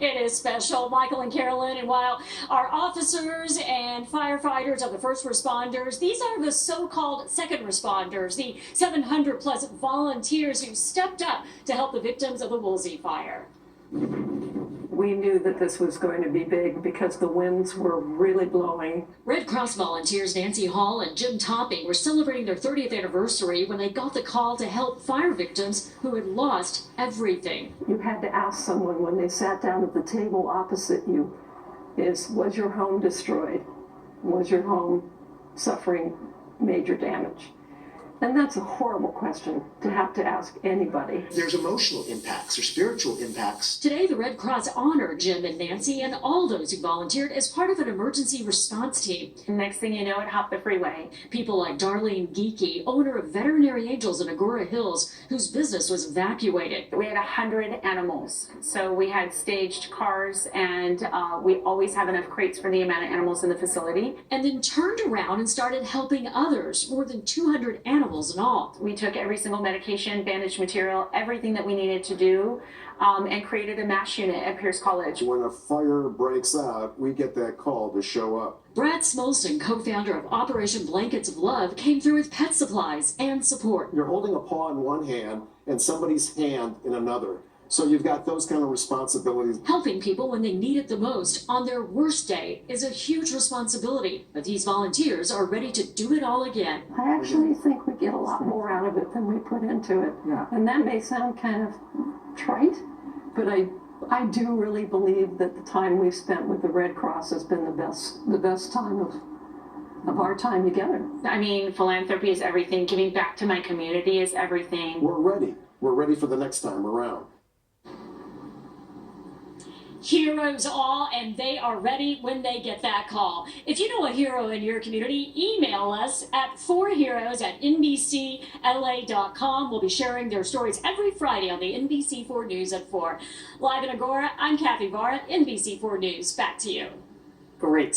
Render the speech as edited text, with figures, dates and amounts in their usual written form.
It is special, Michael and Carolyn, and while our officers and firefighters are the first responders, these are the so-called second responders, the 700 plus volunteers who stepped up to help the victims of the Woolsey Fire. We knew that this was going to be big because the winds were really blowing. Red Cross volunteers Nancy Hall and Jim Topping were celebrating their 30th anniversary when they got the call to help fire victims who had lost everything. You had to ask someone when they sat down at the table opposite you, was your home destroyed? Was your home suffering major damage? And that's a horrible question to have to ask anybody. There's emotional impacts or spiritual impacts. Today, the Red Cross honored Jim and Nancy and all those who volunteered as part of an emergency response team. Next thing you know, it hopped the freeway. People like Darlene Geeky, owner of Veterinary Angels in Agora Hills, whose business was evacuated. We had 100 animals, so we had staged cars, and we always have enough crates for the amount of animals in the facility. And then turned around and started helping others, more than 200 animals in all. We took every single medication, bandage material, everything that we needed to do, and created a MASH unit at Pierce College. When a fire breaks out, we get that call to show up. Brad Smolson, co-founder of Operation Blankets of Love, came through with pet supplies and support. You're holding a paw in one hand and somebody's hand in another. So you've got those kind of responsibilities. Helping people when they need it the most on their worst day is a huge responsibility, but these volunteers are ready to do it all again. I actually think we get a lot more out of it than we put into it. Yeah. And that may sound kind of trite, but I do really believe that the time we've spent with the Red Cross has been the best time of our time together. I mean, philanthropy is everything. Giving back to my community is everything. We're ready. We're ready for the next time around. Heroes all, and they are ready when they get that call. If you know a hero in your community, email us at 4heroes@NBCLA.com. We'll be sharing their stories every Friday on the NBC4 News at 4. Live in Agora, I'm Vara, NBC4 News. Back to you. Great.